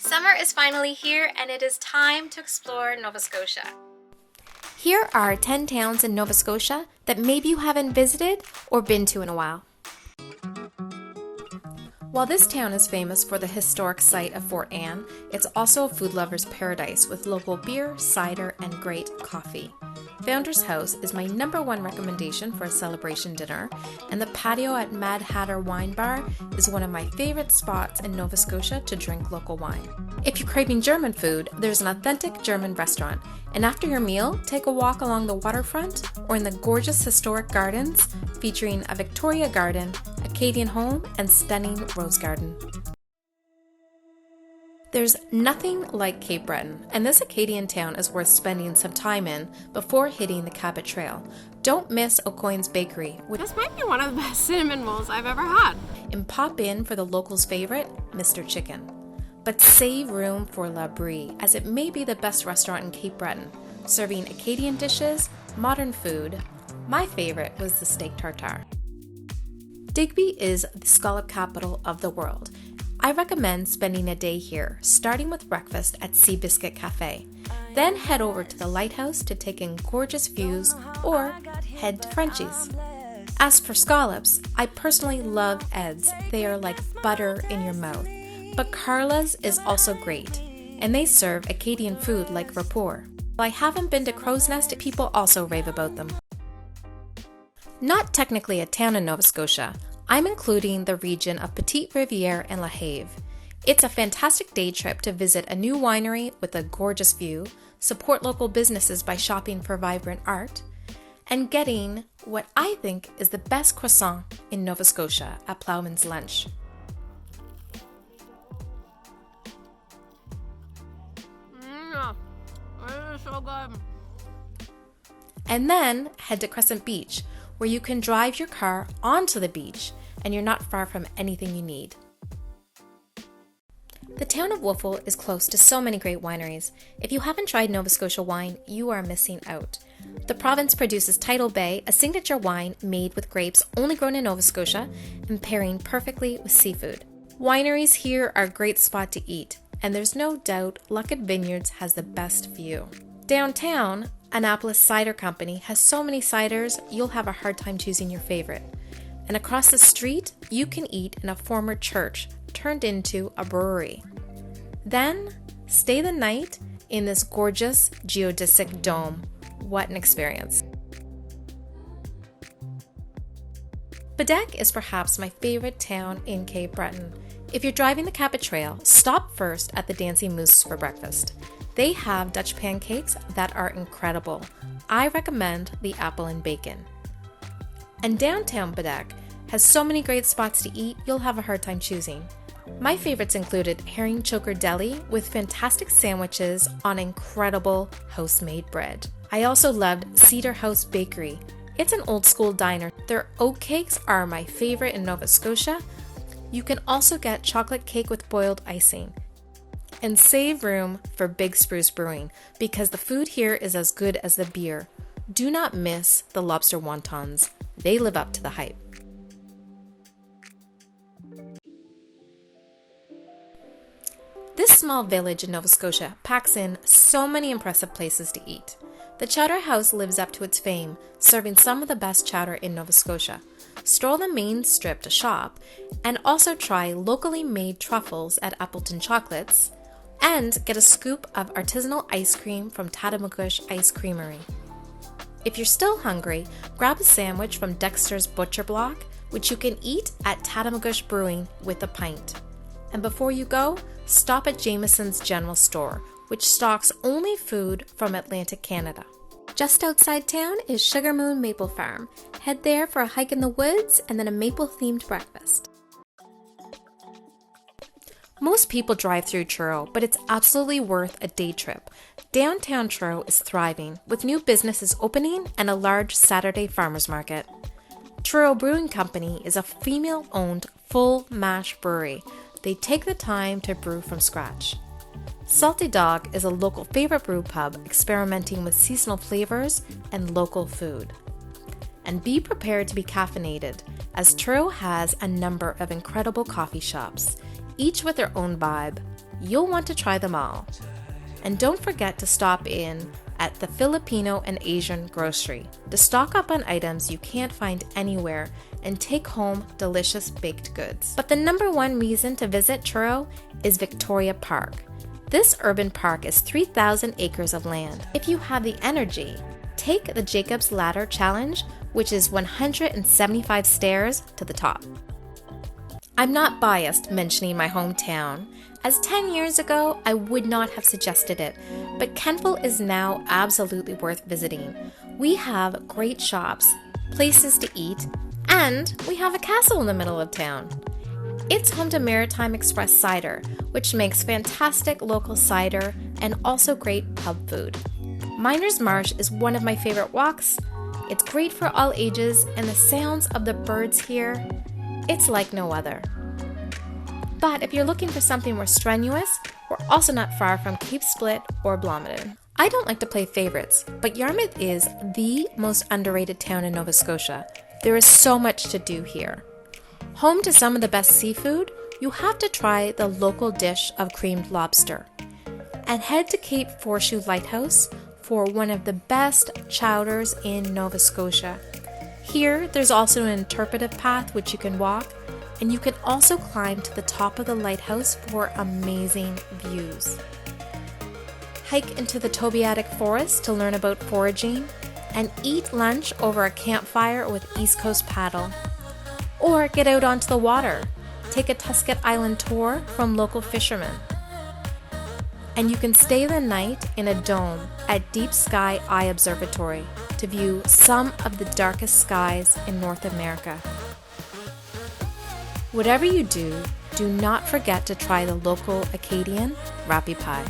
Summer is finally here and it is time to explore Nova Scotia. Here are 10 towns in Nova Scotia that maybe you haven't visited or been to in a while. While this town is famous for the historic site of Fort Anne, it's also a food lover's paradise with local beer, cider, and great coffee. Founder's House is my #1 recommendation for a celebration dinner, and the patio at Mad Hatter Wine Bar is one of my favorite spots in Nova Scotia to drink local wine. If you're craving German food, there's an authentic German restaurant, and after your meal, take a walk along the waterfront or in the gorgeous historic gardens featuring a Victoria garden, Acadian home, and stunning rose garden. There's nothing like Cape Breton, and this Acadian town is worth spending some time in before hitting the Cabot Trail. Don't miss O'Coin's Bakery. This might be one of the best cinnamon rolls I've ever had. And pop in for the locals' favorite, Mr. Chicken. But save room for La Brie, as it may be the best restaurant in Cape Breton, serving Acadian dishes, modern food. My favorite was the steak tartare. Digby is the scallop capital of the world. I recommend spending a day here, starting with breakfast at Seabiscuit Cafe. Then head over to the lighthouse to take in gorgeous views or head to Frenchie's. As for scallops, I personally love Ed's. They are like butter in your mouth. But Carla's is also great, and they serve Acadian food like rapport. While I haven't been to Crow's Nest, people also rave about them. Not technically a town in Nova Scotia, I'm including the region of Petite Rivière and La Have. It's a fantastic day trip to visit a new winery with a gorgeous view, support local businesses by shopping for vibrant art, and getting what I think is the best croissant in Nova Scotia at Plowman's Lunch. This is so good. And then head to Crescent Beach, where you can drive your car onto the beach and you're not far from anything you need. The town of Wolfville is close to so many great wineries. If you haven't tried Nova Scotia wine, you are missing out. The province produces Tidal Bay, a signature wine made with grapes only grown in Nova Scotia and pairing perfectly with seafood. Wineries here are a great spot to eat, and there's no doubt Luckett Vineyards has the best view. Downtown, Annapolis Cider Company has so many ciders, you'll have a hard time choosing your favorite. And across the street, you can eat in a former church turned into a brewery. Then, stay the night in this gorgeous geodesic dome. What an experience. Baddeck is perhaps my favorite town in Cape Breton. If you're driving the Cabot Trail, stop first at the Dancing Moose for breakfast. They have Dutch pancakes that are incredible. I recommend the apple and bacon. And downtown Baddeck has so many great spots to eat, you'll have a hard time choosing. My favorites included Herring Choker Deli with fantastic sandwiches on incredible house-made bread. I also loved Cedar House Bakery. It's an old school diner. Their oat cakes are my favorite in Nova Scotia. You can also get chocolate cake with boiled icing. And save room for Big Spruce Brewing because the food here is as good as the beer. Do not miss the lobster wontons. They live up to the hype. This small village in Nova Scotia packs in so many impressive places to eat. The Chowder House lives up to its fame, serving some of the best chowder in Nova Scotia. Stroll the main strip to shop, and also try locally made truffles at Appleton Chocolates, and get a scoop of artisanal ice cream from Tatamagouche Ice Creamery. If you're still hungry, grab a sandwich from Dexter's Butcher Block, which you can eat at Tatamagouche Brewing with a pint. And before you go, stop at Jameson's General Store, which stocks only food from Atlantic Canada. Just outside town is Sugar Moon Maple Farm. Head there for a hike in the woods and then a maple-themed breakfast. Most people drive through Truro, but it's absolutely worth a day trip. Downtown Truro is thriving, with new businesses opening and a large Saturday farmers market. Truro Brewing Company is a female-owned full mash brewery. They take the time to brew from scratch. Salty Dog is a local favorite brew pub experimenting with seasonal flavors and local food. And be prepared to be caffeinated, as Truro has a number of incredible coffee shops, each with their own vibe. you'll want to try them all. And don't forget to stop in at the Filipino and Asian grocery to stock up on items you can't find anywhere and take home delicious baked goods. But the number one reason to visit Truro is Victoria Park. This urban park is 3,000 acres of land. If you have the energy, take the Jacob's Ladder Challenge, which is 175 stairs to the top. I'm not biased mentioning my hometown, as 10 years ago I would not have suggested it, but Kentville is now absolutely worth visiting. We have great shops, places to eat, and we have a castle in the middle of town. It's home to Maritime Express Cider, which makes fantastic local cider and also great pub food. Miners Marsh is one of my favorite walks. It's great for all ages, and the sounds of the birds here, it's like no other. But if you're looking for something more strenuous, we're also not far from Cape Split or Blomidon. I don't like to play favorites, but Yarmouth is the most underrated town in Nova Scotia. There is so much to do here. Home to some of the best seafood, you have to try the local dish of creamed lobster. And head to Cape Forshoe Lighthouse for one of the best chowders in Nova Scotia. Here, there's also an interpretive path which you can walk, and you can also climb to the top of the lighthouse for amazing views. Hike into the Tobeatic Forest to learn about foraging, and eat lunch over a campfire with East Coast Paddle. Or get out onto the water, take a Tusket Island tour from local fishermen. And you can stay the night in a dome at Deep Sky Eye Observatory to view some of the darkest skies in North America. Whatever you do, do not forget to try the local Acadian Rappie Pie.